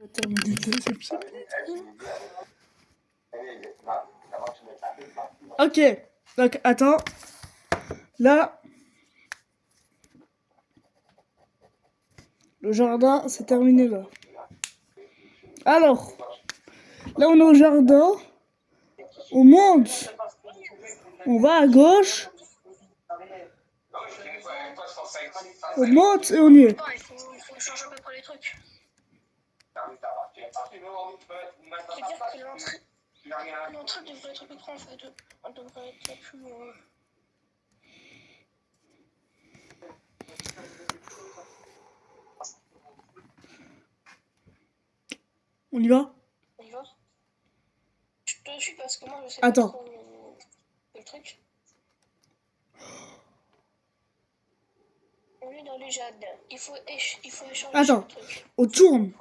On va terminer ce chapitre. Ok, donc attends. Là, le jardin, c'est terminé là. Alors, là on est au jardin. On monte. On va à gauche. On monte et on y est. Il faut changer à peu près les trucs. C'est-à-dire que l'entrée devrait être à peu près en fait. Elle devrait être plus. On y va? On y va? Je te suis parce que moi je sais Attends. pas trop le truc. On est dans le jardin. Il faut échanger Attends, le truc. on tourne.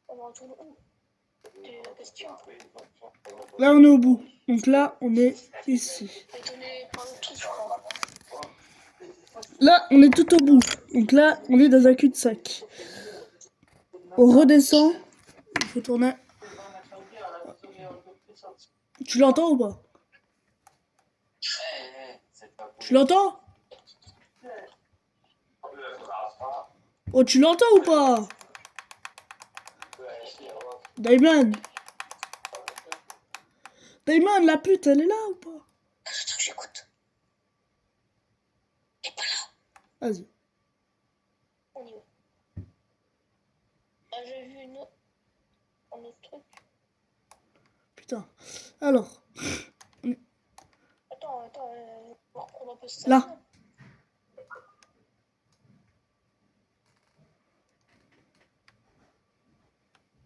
On retourne où? C'est la question. Là on est au bout. Donc là on est ici. Étonné par le truc, je crois. Là on est tout au bout. Donc là on est dans un cul-de-sac. On redescend. Il faut tourner. Tu l'entends ou pas? Tu l'entends? Oh, tu l'entends ou pas? Damon, la pute, elle est là ou pas? Attends, j'écoute. Elle est pas là. Vas-y. On y va. Ah, j'ai vu un autre truc. Putain. Alors. Attends, on va reprendre un peu ça. Là.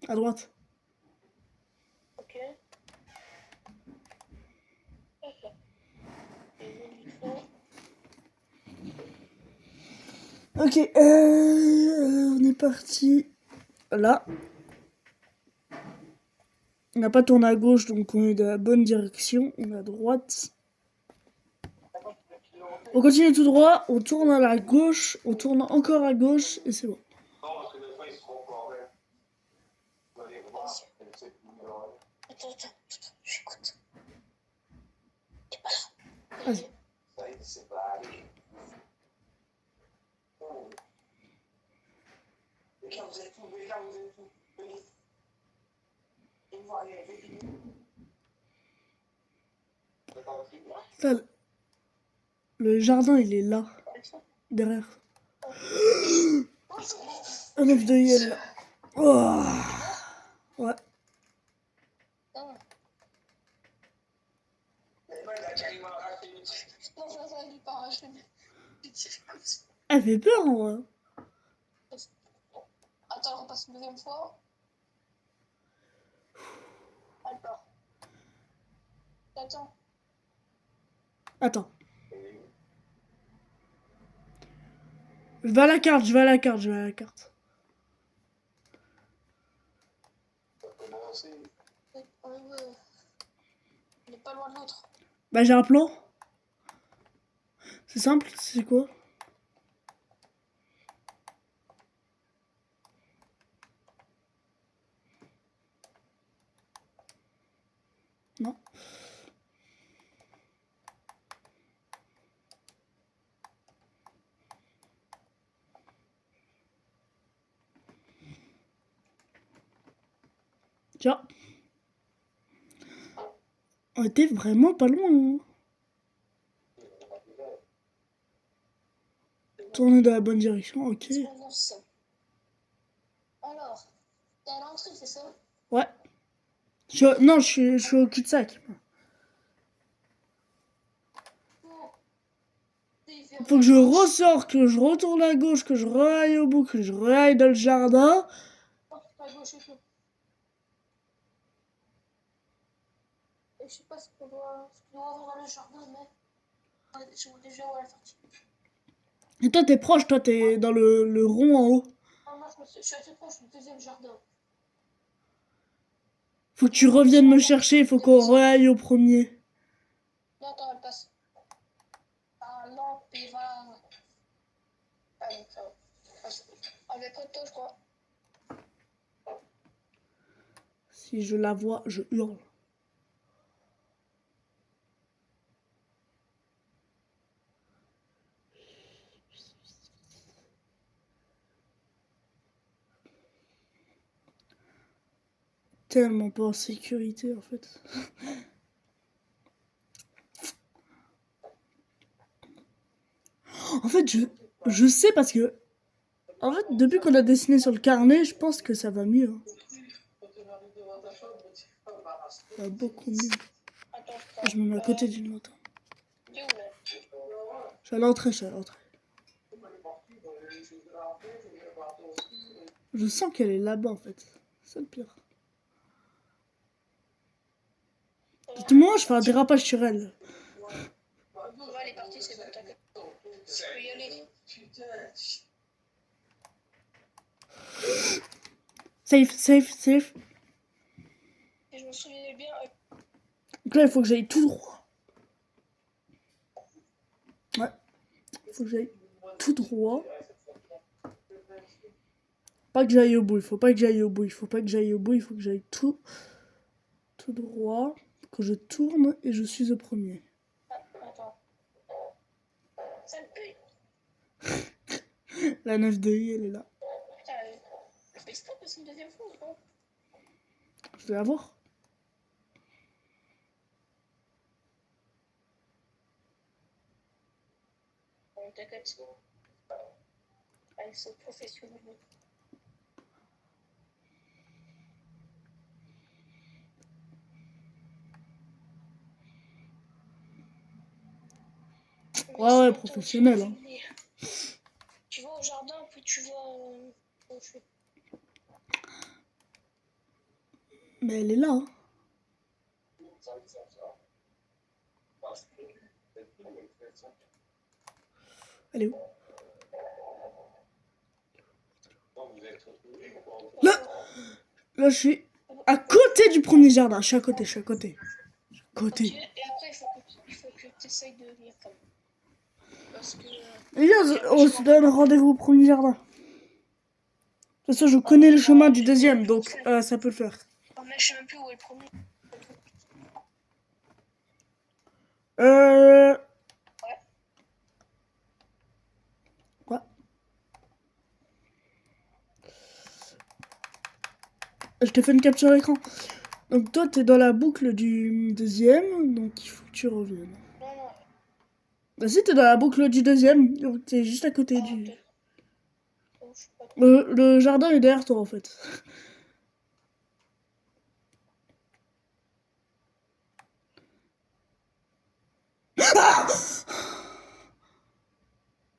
À droite. Ok. Ok, on est parti. Là. On n'a pas tourné à gauche, donc on est dans la bonne direction. On est à droite. On continue tout droit, on tourne à la gauche, on tourne encore à gauche, et c'est bon. Attends, j'écoute. Vas-y. Là, le jardin, il est là. Derrière. Un œuf de Yel là. Oh. Ouais. Elle fait peur en vrai. Attends, on repasse une deuxième fois. Attends. Attends. Je vais à la carte. On n'est pas loin de l'autre. Bah j'ai un plan. C'est simple, c'est quoi? Non. Tiens. On était vraiment pas loin. Hein. Tourner dans la bonne direction, ok. Alors, t'es à l'entrée, c'est ça? Ouais. Non, je suis au cul-de-sac. Faut que je ressorte, que je retourne à gauche, que je re-aille au bout, que je re-aille dans le jardin. Je sais pas ce qu'on doit avoir dans le jardin, mais je vois déjà où elle est sortie. Et toi, t'es proche, toi, t'es dans le rond en haut. Ah, moi, je suis assez proche du deuxième jardin. Faut que tu reviennes me chercher, faut qu'on re-aille au premier. Non, attends, elle passe. Ah non, il va. Allez, ça va. est près de toi, je crois. Si je la vois, je hurle. Tellement pas en sécurité en fait. En fait, je sais parce que en fait, depuis qu'on a dessiné sur le carnet, je pense que ça va mieux. Hein. Ça va beaucoup mieux. Attends, Je me mets à côté d'une autre. t'es où là? Je suis à l'entrée, je suis à l'entrée. Je sens qu'elle est là-bas en fait. C'est le pire. Dites-moi, je fais un dérapage sur elle. Ouais, elle est partie, c'est bon, t'inquiète. Tu peux y aller. Safe, safe, safe. Et je me souviens bien. Donc là, il faut que j'aille tout droit. Ouais. Il faut que j'aille tout droit. Pas que j'aille au bout, il faut pas que j'aille au bout, il faut pas que j'aille au bout, il faut que j'aille tout droit. Que je tourne et je suis au premier. Ah, attends. Ça me pue. La 9 de I, elle est là. Putain, je fais exprès que c'est une deuxième fois ou pas? Je vais la voir. Bon, t'inquiète. Ah, ils sont professionnels. Ouais, professionnel. Hein. Tu vas au jardin, puis tu vas au feu. Mais elle est là. Hein. Elle est où? Là, là, je suis à côté du premier jardin. Je suis à côté, je suis à côté. Je suis à côté. Ok, et après, il faut que tu essayes de venir comme. Parce que. Et viens, on se donne rendez-vous au premier jardin. De toute façon, je connais le chemin du deuxième, donc ça peut le faire. Oh, mais je sais même plus où est le premier. Quoi? Je te fais une capture d'écran. Donc toi, t'es dans la boucle du deuxième, donc il faut que tu reviennes. Non, non. Vas-y, t'es dans la boucle du deuxième, donc t'es juste à côté Ah, du... peut-être. Oh, je sais pas trop. Le jardin est derrière toi, en fait.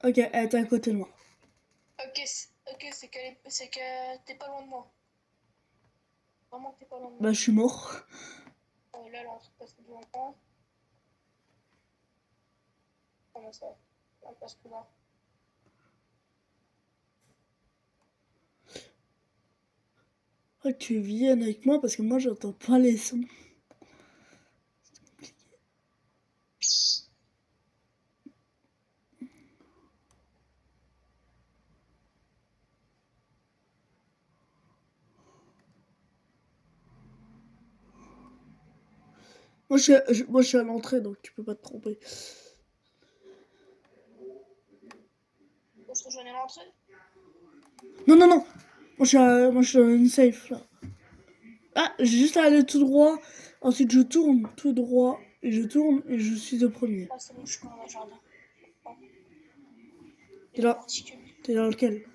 Ok, elle est à côté de moi. Ok, c'est que t'es pas loin de moi. Vraiment que t'es pas loin de moi. Bah, je suis mort. Oh, là, l'entrée passe plus longtemps. Comment ça? Elle passe plus loin. Faut que tu viennes avec moi parce que moi, j'entends pas les sons. Moi, je suis à l'entrée, donc tu peux pas te tromper. On se rejoint à l'entrée? Non, non, non. Moi, je suis dans une safe, là. Ah, j'ai juste à aller tout droit. Ensuite, je tourne tout droit. Et je tourne et je suis au premier. Ah, c'est bon, je suis dans le jardin. Oh. T'es là. Particule. T'es dans lequel?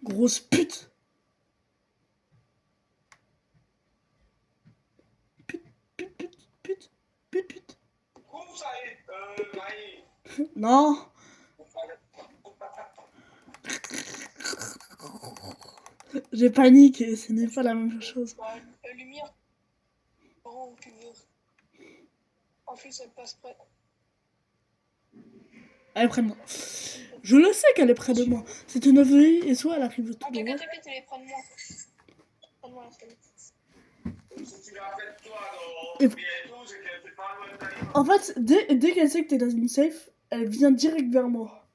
Grosse pute. Pute, pute, pute, pute, pute, pute. Non. J'ai paniqué, ce n'est pas la même chose. Ouais, la lumière. Oh, tu veux. En plus, elle passe près. Elle est près de moi. Je le sais qu'elle est près de moi. C'est une œuvre et soit elle arrive tout En tout cas, droit. t'inquiète, elle est près de moi. Près de moi, la seule. Et... En fait, dès qu'elle sait que t'es dans une safe, elle vient direct vers moi.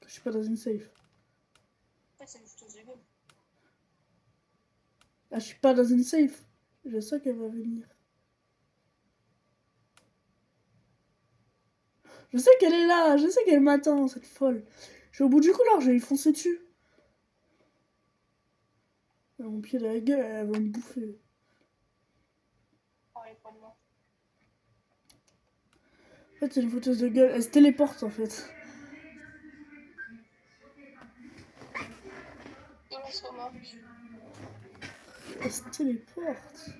Je suis pas dans une safe. En fait, c'est une fouteuse de gueule. Là, je suis pas dans une safe. Je sais qu'elle va venir. Je sais qu'elle est là. Je sais qu'elle m'attend, cette folle. Je suis au bout du couloir, je vais lui foncer dessus. Elle a mon pied dans la gueule, elle va me bouffer. Oh, elle est pas de moi. En fait, c'est une fouteuse de gueule. Elle se téléporte, en fait. Violence remarque. Elle se téléporte.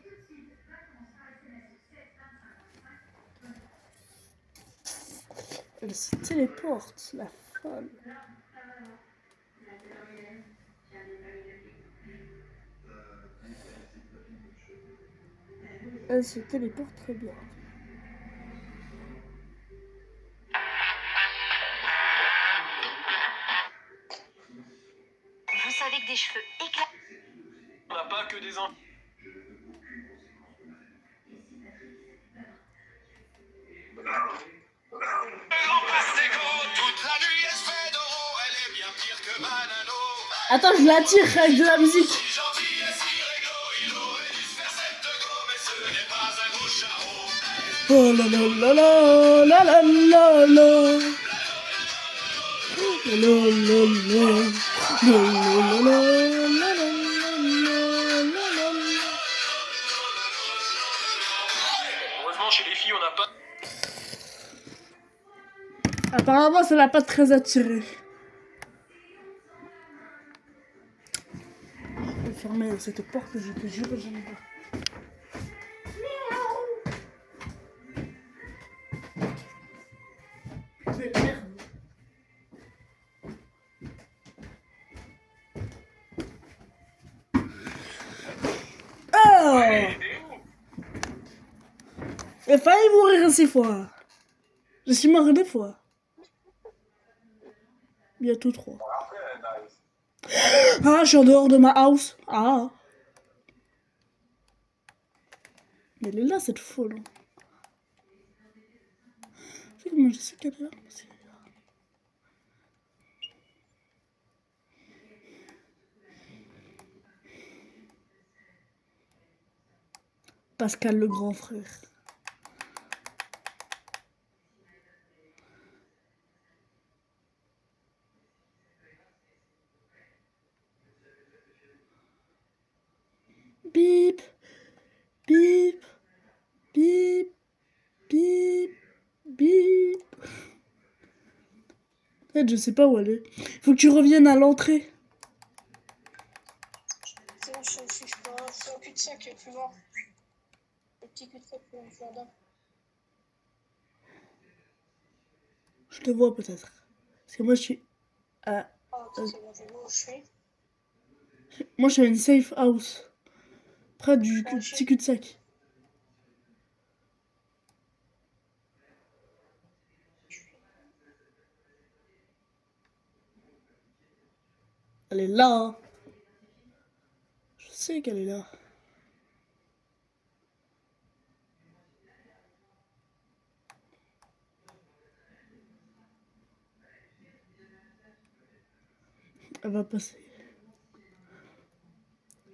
Elle se téléporte, la folle. Elle se téléporte très bien. Vous savez que des cheveux éclatants. On n'a pas que des enfants. Attends, je la tire avec de la musique. Oh la la la la la la la la. La la la la. La la la la la la. Heureusement, chez les filles, on n'a pas. Apparemment, ça l'a pas très attiré. Je vais fermer cette porte, je te jure, je n'ai pas. Mais merde. Oh! Il a failli mourir 6 fois. Je suis mort 2 fois. Bientôt 3. Ah, je suis en dehors de ma house. Ah. Mais elle est là, cette folle. C'est comment je sais qu'elle est là. Pascal le grand frère. Bip, bip, bip, bip, bip. En fait, je sais pas où elle est. Faut que tu reviennes à l'entrée. C'est bon, je suis pas. C'est un cul-de-sac plus loin. Le petit cul-de-sac plus loin du jardin. Je te vois peut-être. Parce que moi, je suis à... Ah, ok, c'est bon, je vois où je suis. Moi, je suis à une safe house. Près du Moi aussi. petit cul-de-sac. Elle est là. Hein. Je sais qu'elle est là. Elle va passer.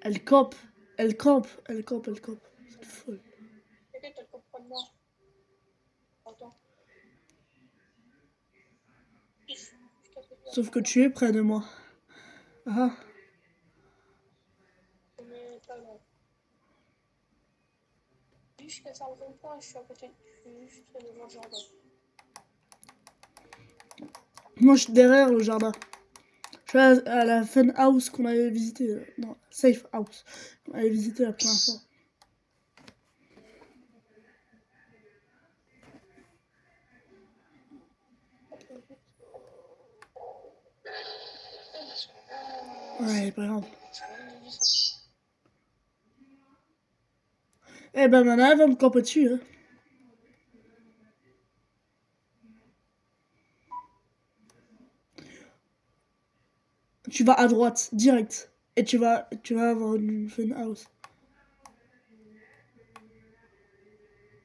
Elle campe. Elle campe. Elle campe. Elle campe. C'est folle. T'inquiète, elle comprend de moi. Attends. Sauf que tu es près de moi. Ah. Mais pas grave. Jusqu'à ça retombe pas, je suis à côté. Je suis juste devant le jardin. Moi, je suis derrière le jardin. Je suis à la fun house qu'on avait visité. Non, safe house. Qu'on avait visité la première fois. Ouais, pas grave. Eh ben, maintenant, elle va me camper dessus. Hein. Tu vas à droite, direct. Et tu vas avoir une fun house.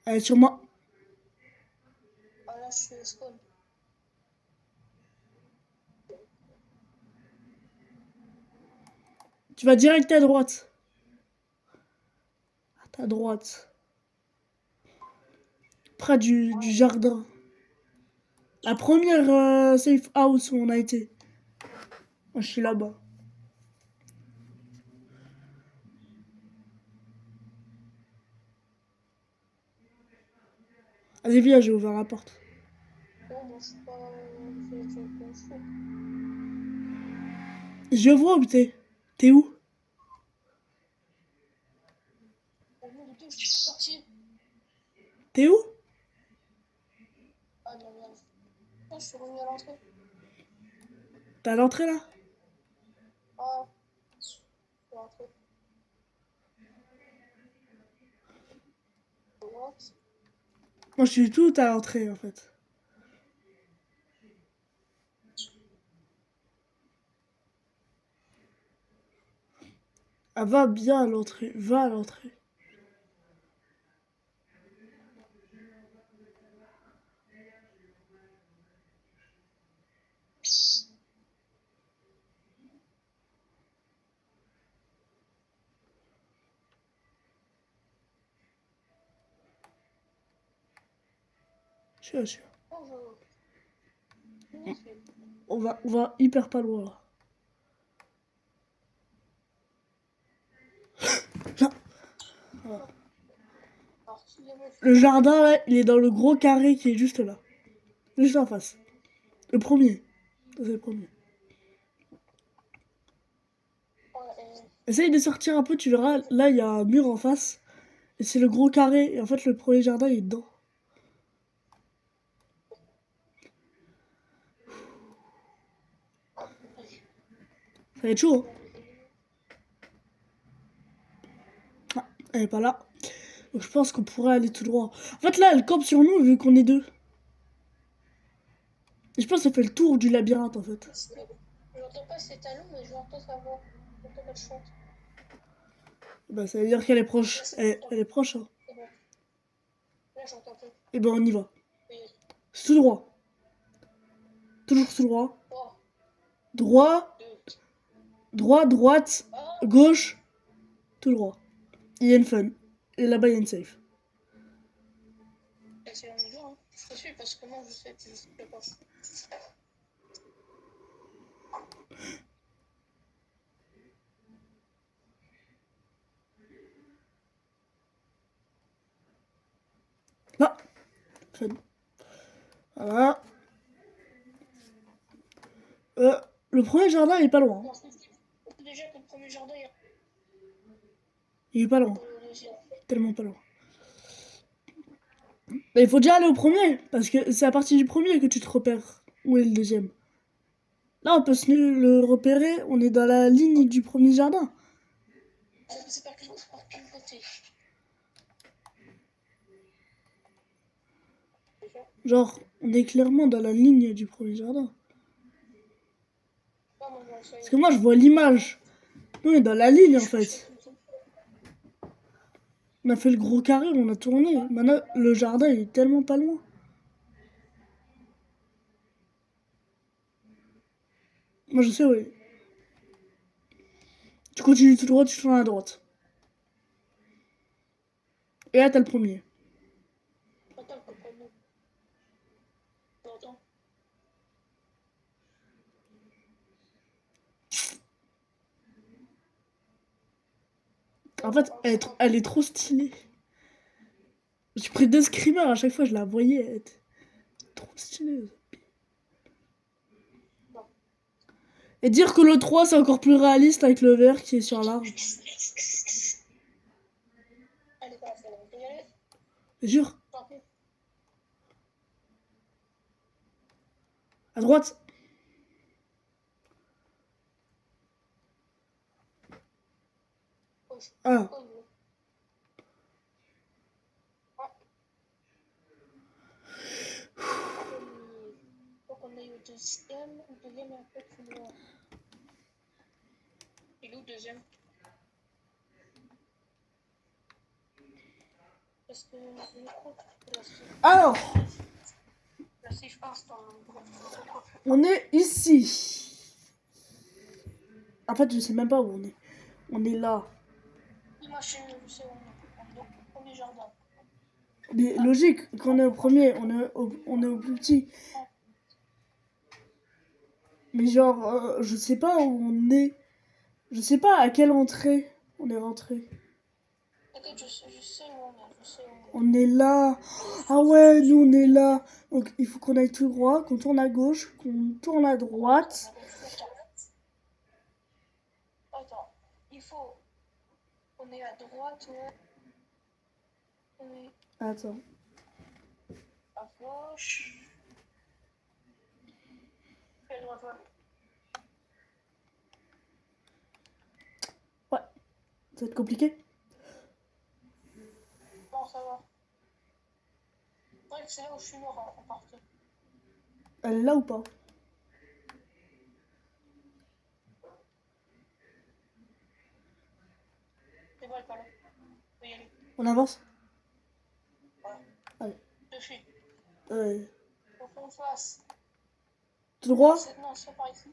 Elle est sur moi. Ah là, je suis au spawn. Tu vas direct à droite. À ta droite. Près du jardin. La première safe house où on a été. Moi, je suis là-bas. Allez, viens, j'ai ouvert la porte. Non, moi, je suis pas. Je suis fou. Je vois où t'es. T'es où? Au bout de tout, je suis sorti. T'es où? Ah non, merde. Ah, je suis revenu à l'entrée. T'es à l'entrée là? Ah, je suis rentré. What? Moi, je suis tout à l'entrée en fait. Ah, va bien à l'entrée. Va à l'entrée. Je suis. Bonjour. On va hyper pas loin là. Là. Voilà. Alors, excusez-moi, Le jardin là, il est dans le gros carré qui est juste là. Juste en face. Le premier. C'est le premier. Essaye de sortir un peu, tu verras. Là, il y a un mur en face. Et c'est le gros carré. Et en fait, le premier jardin, il est dedans. Ça va être chaud, hein. Ah, elle est pas là. Donc, je pense qu'on pourrait aller tout droit. En fait, là, elle campe sur nous vu qu'on est deux. Et je pense que ça fait le tour du labyrinthe, en fait. J'entends pas ses talons, mais j'entends sa voix. J'entends qu'elle chante. Bah, ça veut dire qu'elle est proche. Elle est proche, hein. C'est bon. Là, j'entends plus. Et ben, on y va. Oui. C'est tout droit. Toujours tout droit. 3, Droit, 2, droite, gauche, tout droit. Il y a une fun. Et là-bas, il y a une safe. c'est on y va, hein. Je te suis parce que moi, je sais que je sais pas. Là, fun. Voilà. Le premier jardin, il est pas loin. Non, déjà que le premier jardin, Il est pas loin. le deuxième. Tellement pas loin. Mais il faut déjà aller au premier. Parce que c'est à partir du premier que tu te repères. Où est le deuxième? Là, on peut se le repérer. On est dans la ligne du premier jardin. C'est par quel côté? Genre, on est clairement dans la ligne du premier jardin. Non, moi, je Parce que moi, je vois l'image. Nous, on est dans la ligne, en fait. On a fait le gros carré, on a tourné. Maintenant, le jardin, il est tellement pas loin. Moi, je sais, oui. Tu continues tout droit, tu tournes à droite. Et là, t'as le premier. Attends, le premier. Attends. En fait, elle est trop stylée. J'ai pris 2 screamers, à chaque fois, je la voyais. Elle était trop stylée. Et dire que le 3, c'est encore plus réaliste avec le vert qui est sur l'arbre. Allez, pas la faire. On peut y aller? Jure. Tant pis. À droite. Gauche. Ah. Gauche. Faut qu'on aille au deuxième. Le deuxième est un peu plus loin. Il est où le deuxième? Parce que le micro, Alors, la safe instant. on est ici. En fait, je sais même pas où on est. On est là. Moi, je sais où on est. Au premier jardin. Mais logique, quand on est au premier, on est au plus petit. Mais genre, je sais pas où on est. Je sais pas à quelle entrée on est rentré. T'inquiète, je sais où on est. Je sais où on est. On est là. Ah ouais, nous on est là. Donc il faut qu'on aille tout droit, qu'on tourne à gauche, qu'on tourne à droite. Attends, il faut. On est à droite, ouais. On est Attends. à gauche. Et à droite, ouais. Ouais, ça va être compliqué. Non, ça va. C'est vrai que c'est là où je suis mort en partie. Elle est là ou pas? C'est vrai, pas là. Faut y aller. On avance? Voilà. Allez. Dessus. Ouais. Faut qu'on fasse. Tout droit? Non, c'est pas par ici.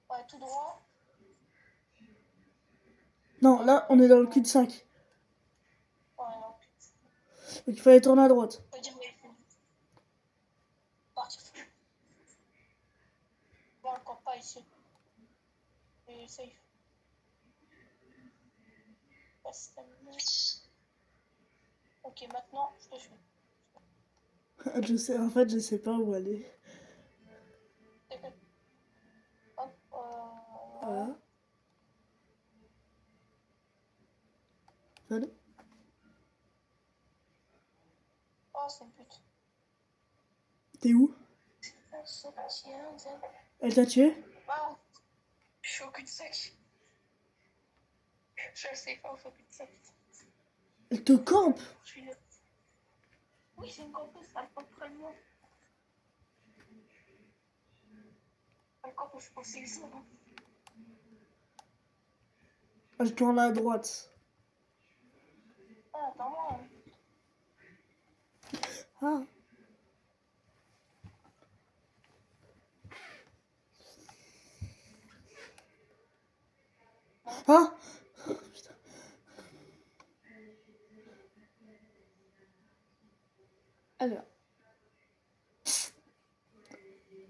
Ouais, tout droit. Non, là on est dans le cul-de-sac. Ouais, non. Donc il fallait tourner à droite. Faut dire, mais il faut partir. Bon, encore pas ici. Et safe. Passe terminé. Ok, maintenant, je te suis. Je sais, en fait, je sais pas où aller. Hop, Voilà. Allez. oh, c'est une pute. T'es où? Elle t'a tué? Ah, je suis au cul-de-sac. Je sais pas, au cul-de-sac. Elle te campe? Je suis là. Oui, c'est une campeuse, elle campe près de moi. Elle campe où je pensais que ça. Je tourne à droite. Ah, attends-moi. Ah. Ah. Putain. Alors.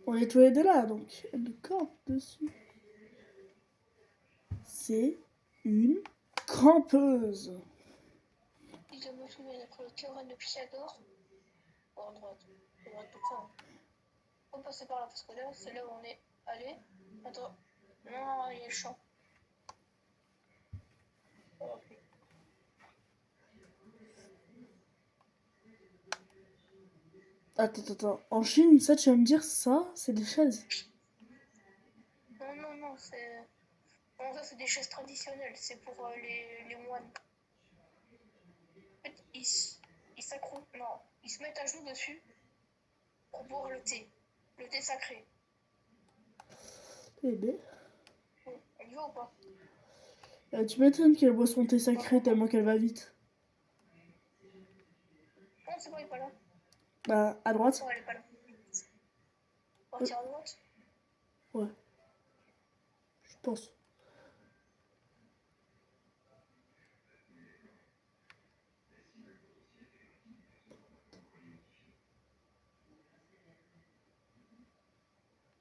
On est tous les deux là, donc elle nous campe dessus. C'est une campeuse. Il doit me souvenir d'après le théorème de Pythagore. Bon, à droite. À droite, tout ça. On va passer par là, parce que là, c'est là où on est allé. Attends. Non, il y a le champ. Ok. Attends. En Chine, ça, tu vas me dire, ça, c'est des chaises. Non, c'est. Non, ça, c'est des chaises traditionnelles. C'est pour les moines. En fait, ils s'accroupent. Non, ils se mettent à genoux dessus pour boire le thé. Le thé sacré. Eh ben. On y va ou pas? Tu m'étonnes qu'elle boit son thé sacré tellement qu'elle va vite. Non, c'est bon, elle est pas là. Bah, à droite? Non, elle est pas là. Partir à droite? Ouais. Je pense.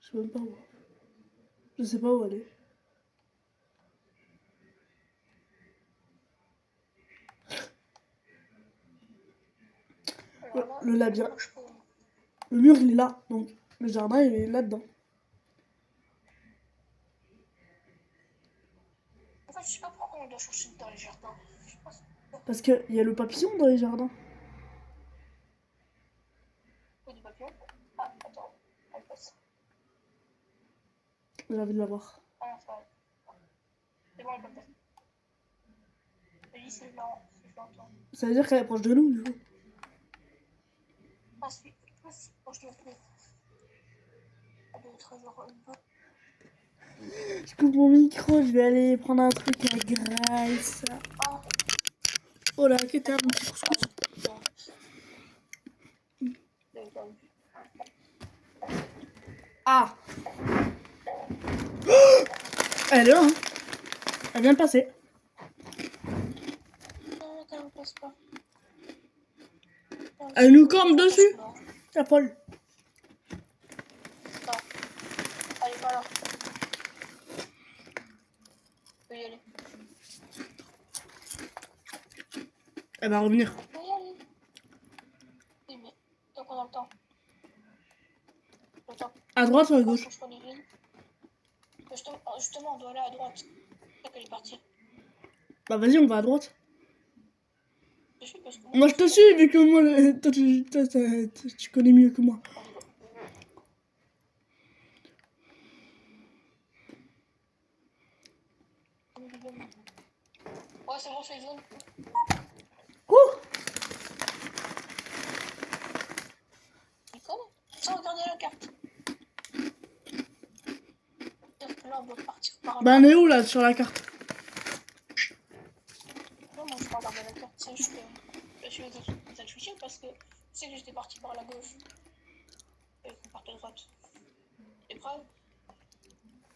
Je sais même pas où. Je sais pas où aller. Alors là, Le labyrinthe. moi, je peux. Le mur, il est là. Donc, le jardin, il est là-dedans. En fait, je sais pas pourquoi on doit chercher dans les jardins. Je sais pas. Parce qu'il y a le papillon dans les jardins. Il y a du papillon. Ah, attends. Elle passe. J'ai envie de la voir. Ah, non, c'est pas elle. C'est bon, elle peut passer. Oui, c'est blanc. C'est blanc, toi. Ça veut dire qu'elle est proche de nous, du coup. Ah, si. Ah, si. Bon, je l'ai trouvé. Elle doit être genre une peu. Je coupe mon micro, je vais aller prendre un truc à Grace. Ah, Oh là, qu'était un petit couscous. Ah. Elle est là, hein. Elle vient de passer. Non, ça ne passe pas. Elle nous campe dessus. La Paul. Elle est pas là. On peut y aller. Elle va revenir. On peut y aller. Oui, mais tant qu'on a le temps. Le temps. À droite ou à gauche? Je connais rien. Justement, on doit aller à droite. C'est ça qu'elle est partie. Bah vas-y, on va à droite. Je suis parce que Moi je te suis vu que moi, toi, tu connais mieux que moi. Ouais, c'est bon, c'est zone. Ouh. Il connaît. Sans regarder la carte. Là, on doit partir par Bah là. on est où là sur la carte? Non, moi, je peux regarder la carte. C'est juste que je suis intuition parce que c'est que j'étais parti par la gauche. Et qu'on parte à droite. T'es prêt?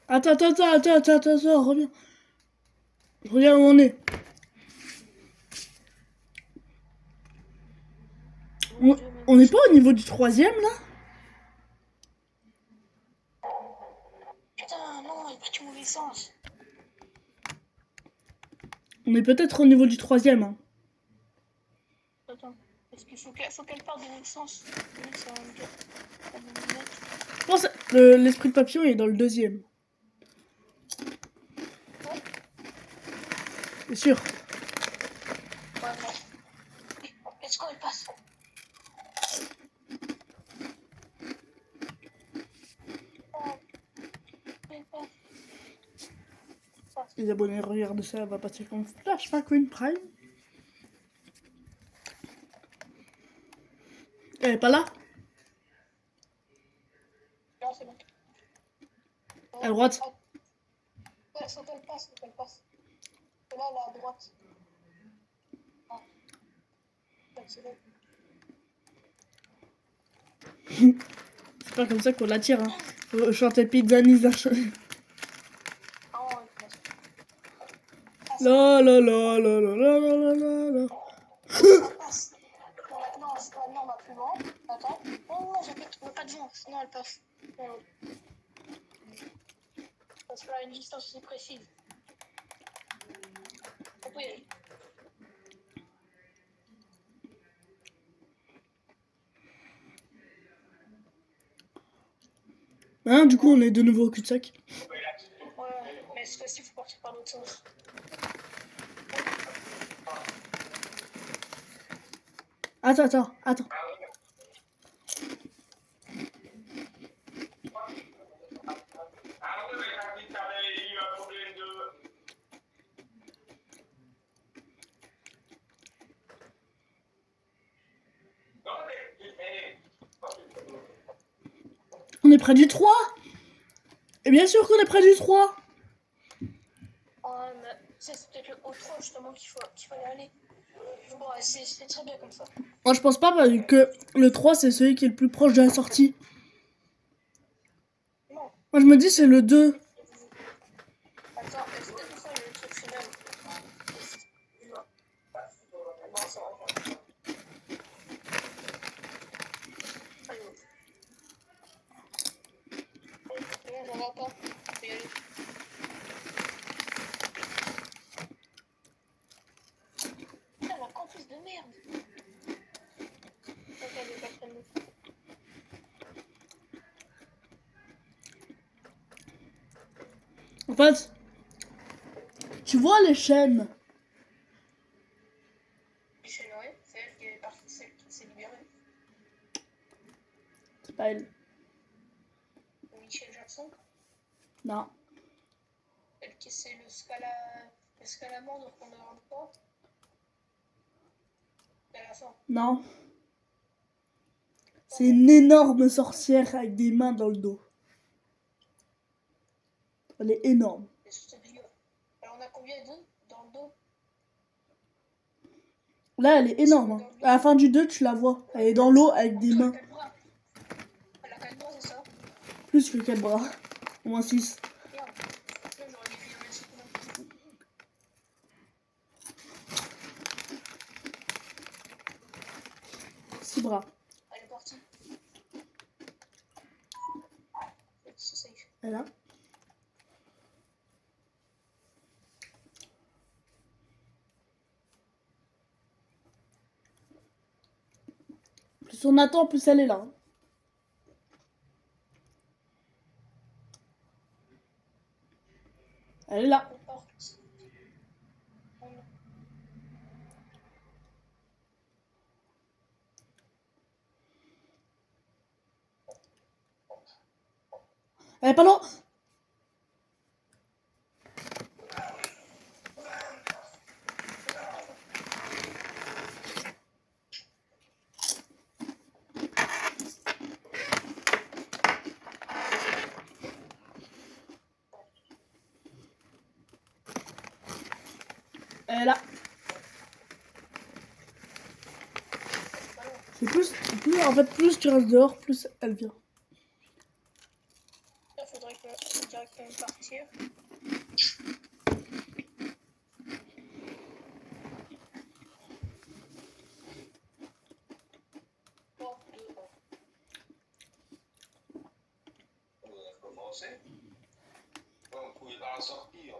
Attends, reviens. Reviens où on est. On n'est pas au niveau du 3e là? Putain, non, il est parti au mauvais sens. On est peut-être au niveau du 3e. Hein. Attends, parce qu'il faut qu'elle parte dans l'autre sens. Oui, ça va me dire. Je pense que l'esprit de papillon est dans le 2e. Ouais. C'est sûr. Ouais, mais. Let's go, elle passe. Les abonnés regardent ça, elle va passer comme Flash McQueen Prime. Elle est pas là? Non, c'est bon. À droite. Ouais, faut qu'elle passe, faut qu'elle passe. Et là, elle est à droite. Ah. C'est bon. C'est pas comme ça qu'on l'attire. Hein. Faut chanter Pizza Nisa. Ah ouais, passe. La la la la la la la la la. Elle passe. Bon, maintenant, on va plus loin. Attends. Oh, j'ai pas de vent, sinon elle passe. Parce qu'elle a une distance aussi précise. On peut y aller. Hein, du coup, on est de nouveau au cul-de-sac. Ouais, mais cette fois-ci, il faut partir par l'autre sens. Attends. On est près du 3. Et bien sûr qu'on est près du 3. Ouais, mais c'est peut-être le O3 justement qu'il fallait aller. Bon, ouais, c'est très bien comme ça. Moi, je pense pas parce que le 3, c'est celui qui est le plus proche de la sortie. Non. Moi, je me dis c'est le 2. Attends, est-ce que ça le truc final? Non. Non, ça va pas. Allez, non, j'en vois pas. Faut y aller. Putain, la campus de merde. Ok, elle est pas très loin. En fait, tu vois les chaînes. Michel, ouais, c'est elle qui est partie, celle qui s'est libérée. C'est pas elle. Michel Jackson, Non. elle qui c'est le scalamandre qu'on ne rentre pas. À la fin. Non. C'est une énorme sorcière avec des mains dans le dos. Elle est énorme. Alors on a combien d'eux dans le dos? Là, elle est énorme. Hein. À la fin du 2, tu la vois. Elle est dans l'eau avec des mains. Elle a 4 bras, c'est ça? Plus que 4 bras. Au moins 6. Merde. Là, j'aurais dû finir mes secondes. 6 bras. Elle est partie. C'est safe. Elle a. Plus on attend, plus elle est là. Hein. Elle est là. Elle est partie. Oh non. Elle est pas loin. Elle est là. C'est plus, en fait, plus tu restes dehors, plus elle vient. Là, faudrait que directement partir. Porte devant. On a commencé. On pouvait pas sortir.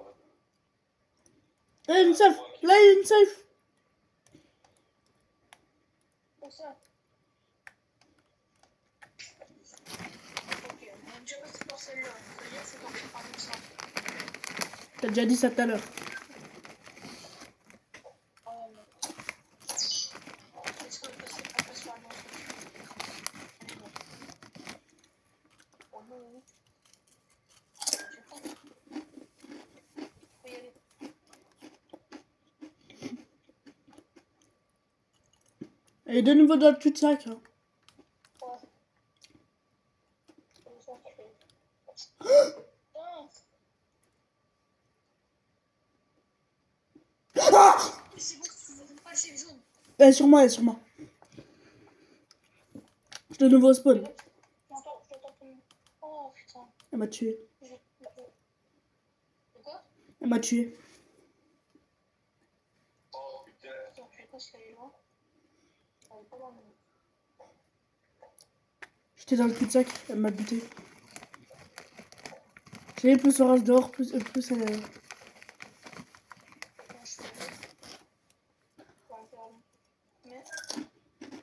Là, il y a une safe. Là, il y a une safe. Comme ça. Ok, on est déjà passé par celle-là. C'est-à-dire qu'il faut qu'on prenne comme ça. T'as déjà dit ça tout à l'heure. Oh non. Est-ce qu'on passe par le nom? Oh non, oui. J'ai pas. Faut y aller. Elle est de nouveau dans le cul-de-sac. Hein. Ouais. C'est comme ça que je fais. Ah! C'est bon, tu ne veux pas le safe zone. Elle est sur moi, elle est sur moi. Je de nouveau au spawn. J'entends ton... Oh putain. Elle m'a tué. De quoi? Elle m'a tué. Oh putain. Attends, je sais pas si elle est loin. Elle est pas loin. J'étais dans le cul-de-sac, elle m'a buté. J'ai plus on reste dehors, plus elle est là. Attends, je fais le... Pour la faire long. Mais...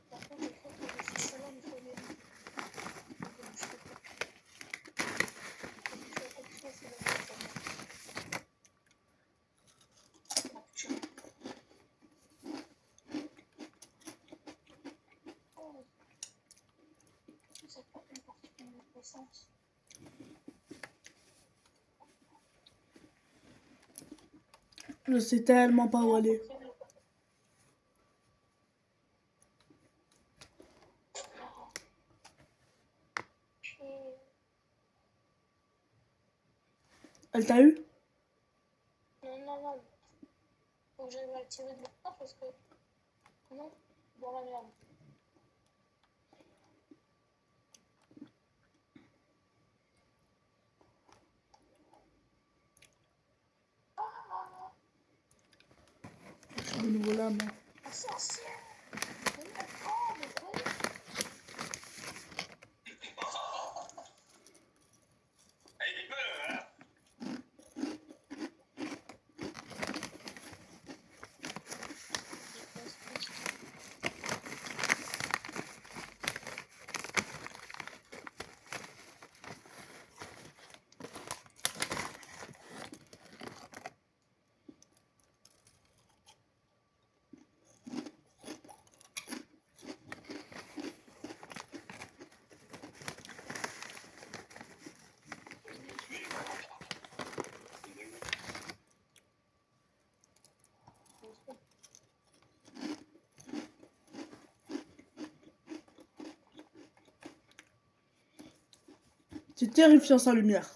Par contre, je crois que je suis pas là, il faut aller... Je sais pas. Je sais pas que ça, c'est la bonne chose. Oh putain. Oh. C'est pas une partie de mon puissance. Je sais tellement pas où aller. Elle t'a eu? Non, non, non. Faut que j'arrive à le tirer de là parce que... Non, dans la merde. Je suis de nouveau là, moi. Un sorcier! Oh, mais quoi? Elle peut, hein. C'est terrifiant sa lumière.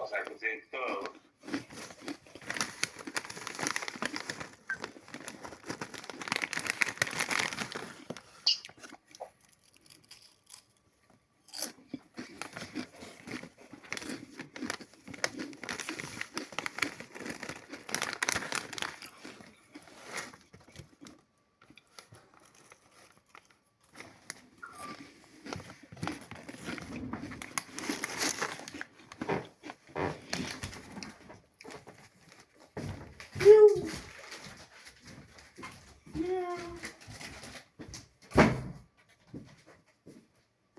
passe à côté de toi.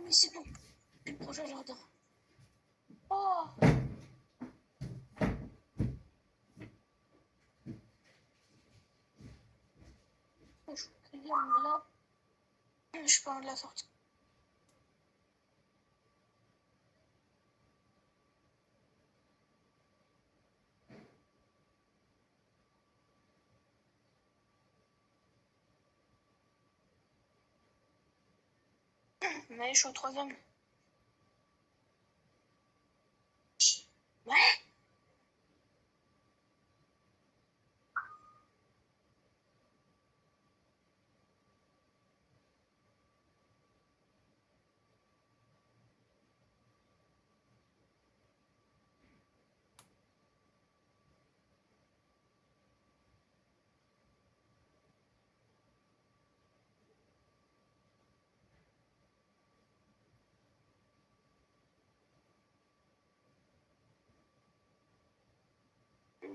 Mais c'est bon. Le prochain jardin. Oh! Je peux dire, mais là, je suis pas loin de la sortie. Mais je suis au 3e. Ouais!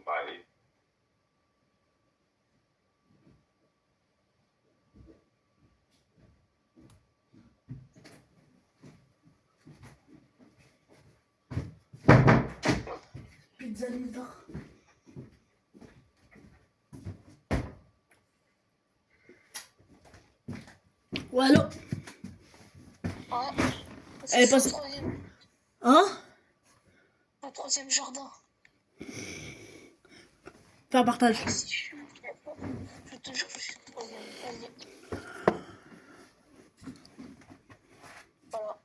Bye. Pizza Nita. Ouais, allô? Ouais. Elle est C'est passée. au 3e. Hein? Au 3e jardin. Fais un partage. Si je suis. Je te jure, je suis au 3e. Vas-y. Voilà.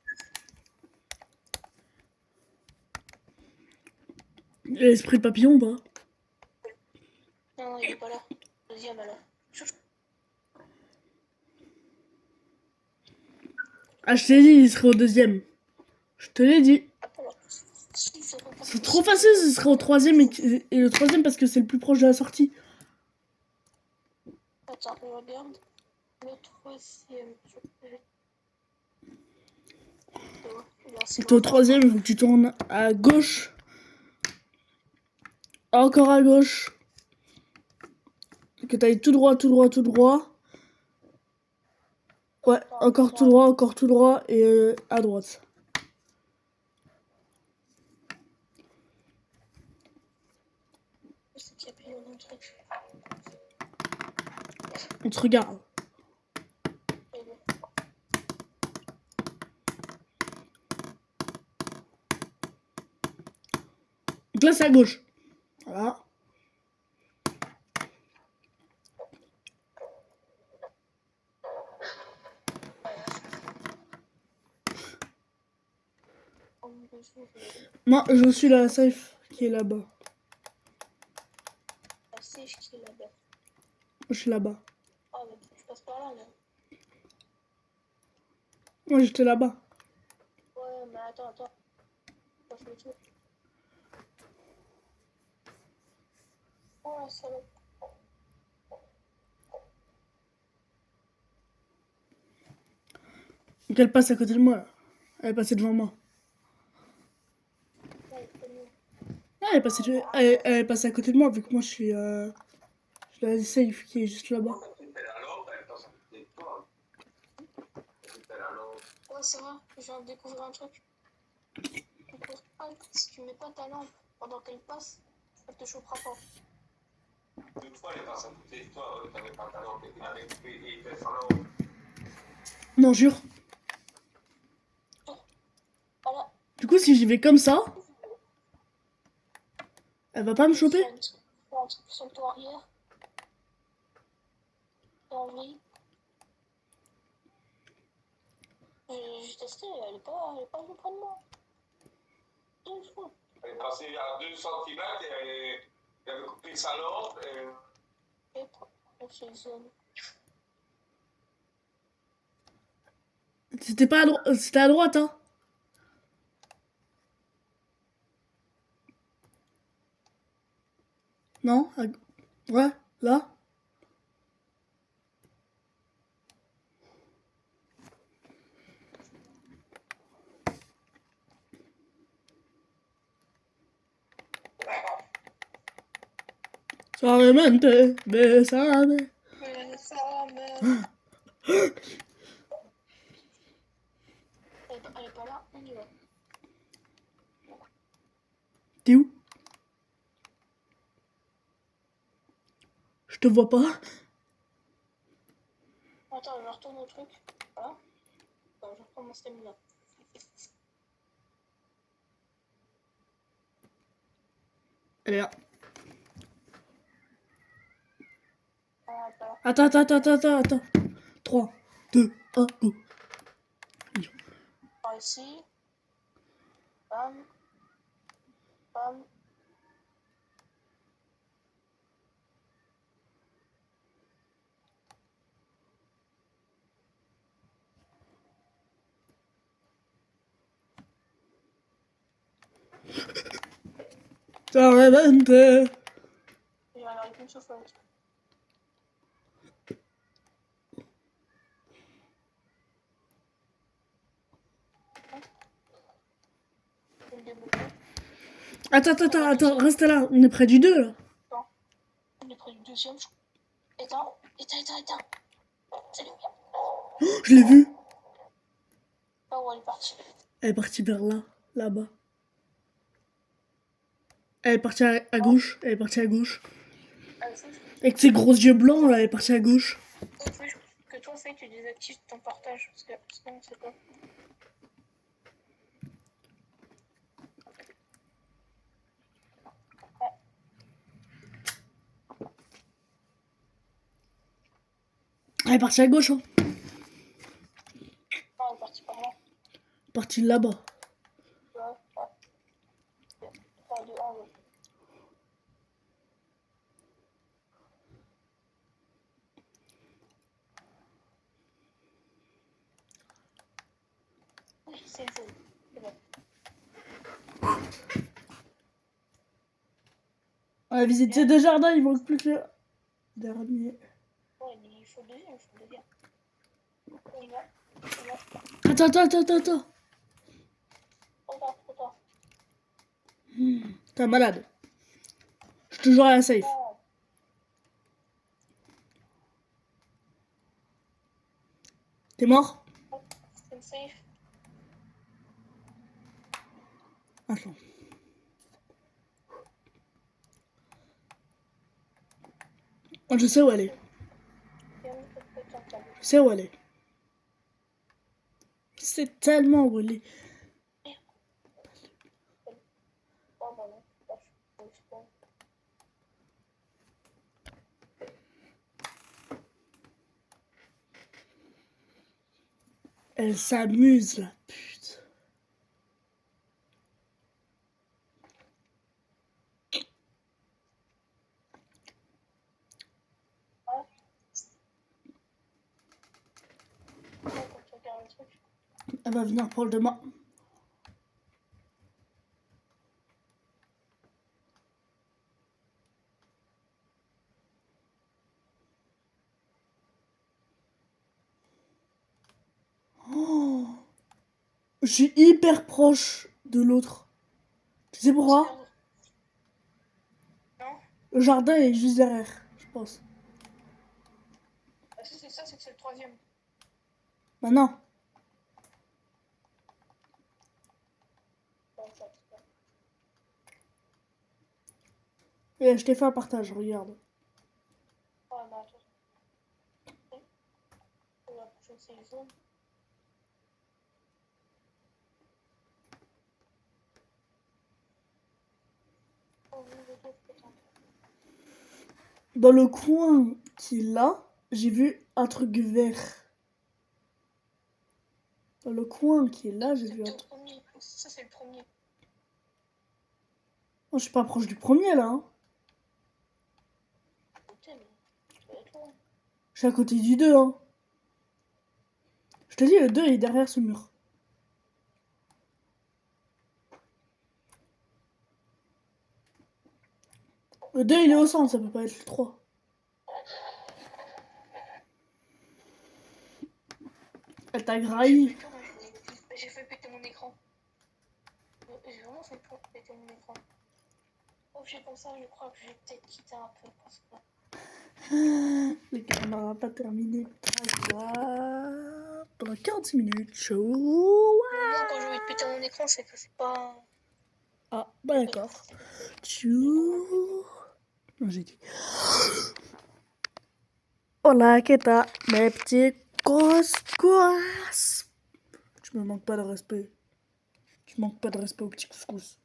L'esprit de papillon ou pas? Non, il est pas là. 2e alors. Ah, je t'ai dit, il serait au 2e. Je te l'ai dit. Alors, si, ça va pas C'est trop facile, ce serait au 3e et le 3e parce que c'est le plus proche de la sortie. Attends, on regarde. Le 3e. T'es au 3e, il faut que tu tournes à gauche. Encore à gauche. Que t'ailles tout droit, tout droit, tout droit. Ouais, encore tout droit et à droite. C'est qu'il y a plus un truc. On te regarde. Et bon. Donc là, c'est à gauche. Voilà. Moi, je suis la safe qui est là-bas. La safe qui est là-bas. Je suis là-bas. Ah, mais je passe par là, là. Moi, j'étais là-bas. Ouais, mais attends. Passe le tour. Oh, la salope. Donc elle passe à côté de moi, là. Elle est passée devant moi. Ouais, c'est mieux. Ah, elle est passée à côté de moi, vu que moi, je suis la safe qui est juste là-bas. Ouais, c'est vrai, je viens de découvrir un truc. Si tu mets pas ta lampe pendant qu'elle passe, elle te chopera pas. Une fois, elle est passée à côté de toi, t'avais pas ta lampe, avec lui, il fait sa lampe. Non, jure. Voilà. Du coup, si j'y vais comme ça, elle va pas me choper? Sur le toit arrière. Et en vrille. J'ai testé, elle est pas venue près de moi. Une fois. Elle est passée à 2 centimètres et elle avait coupé sa lampe. Et pour ces zones. C'était pas à droite, c'était à droite, hein. Non? Ouais, là? Suavemente, besame. Mais ça, mais... Elle est pas là, on y va. T'es où? Je te vois pas. Attends, je retourne au truc. Voilà. Attends, je reprends mon stamina. Elle est là. Ah, pas là. Attends. 3, 2, 1, go. Par ici. Bam. Bam. Suavemente. Il y en a qu'une soufflante. Je vais me débloquer. Attends, reste là. On est près du 2 là. Non. On est près du deuxième. Éteins. C'est lui. Oh, je l'ai vu. Là où elle est partie. Elle est partie vers là, là-bas. Elle est partie à gauche. Elle est partie à gauche. Ah, il faut Avec ses gros yeux blancs là, elle est partie à gauche. que toi, fait, tu désactives ton partage. Parce que sinon, c'est pas. Elle est partie à gauche, hein. Non, elle est partie par là. Elle est partie là-bas. Ouais. 3, 2, 1, go. Oui, c'est jaune. C'est bon. On a visité 2 jardins, il manque plus que le dernier. Ouais, il faut le deuxième, On y va. Attends. Trop tard. T'es un malade. Je suis toujours à la safe. Oh, T'es mort? c'est une safe. Attends. Oh, je sais où elle est. Je sais où elle est. Je sais tellement où elle est. Oh, bah non. C'est pas. Elle s'amuse, la pute. Quand tu regardes le truc. Elle va venir pour le demain. Oh, je suis hyper proche de l'autre. Tu sais pourquoi? Non? Le jardin est juste derrière, je pense. Ah, si c'est ça, c'est que c'est le troisième. Bah non. Bon, ça, c'est pas. Et je t'ai fait un partage, regarde. Ah, non, attends. La prochaine, c'est les zones. Oh, oui, les deux, putain. Dans le coin qui est là, j'ai vu un truc vert. Dans le coin qui est là, j'ai vu un C'est le truc. premier. Ça, c'est le premier. je suis pas proche du premier là. Hein. Putain, mais tu peux être loin. Je suis à côté du 2. Hein. Je te dis, le 2 il est derrière ce mur. Le 2 il est au centre, ça peut pas être le 3. Elle t'a grahi. Putain, j'ai fait péter mon écran. J'ai vraiment fait péter mon écran. Oh, j'ai pensé, je crois que je vais peut-être quitter un peu parce que. Les gars, on n'aura pas terminé. Pendant 46 minutes. Chaud. Moi, quand je vais te péter mon écran, c'est que c'est pas. Ah, bah d'accord. Chou. Non, j'ai dit. Hola, ¿qué tal, mes petits couscous? Tu me manques pas de respect. Tu manques pas de respect au petit couscous.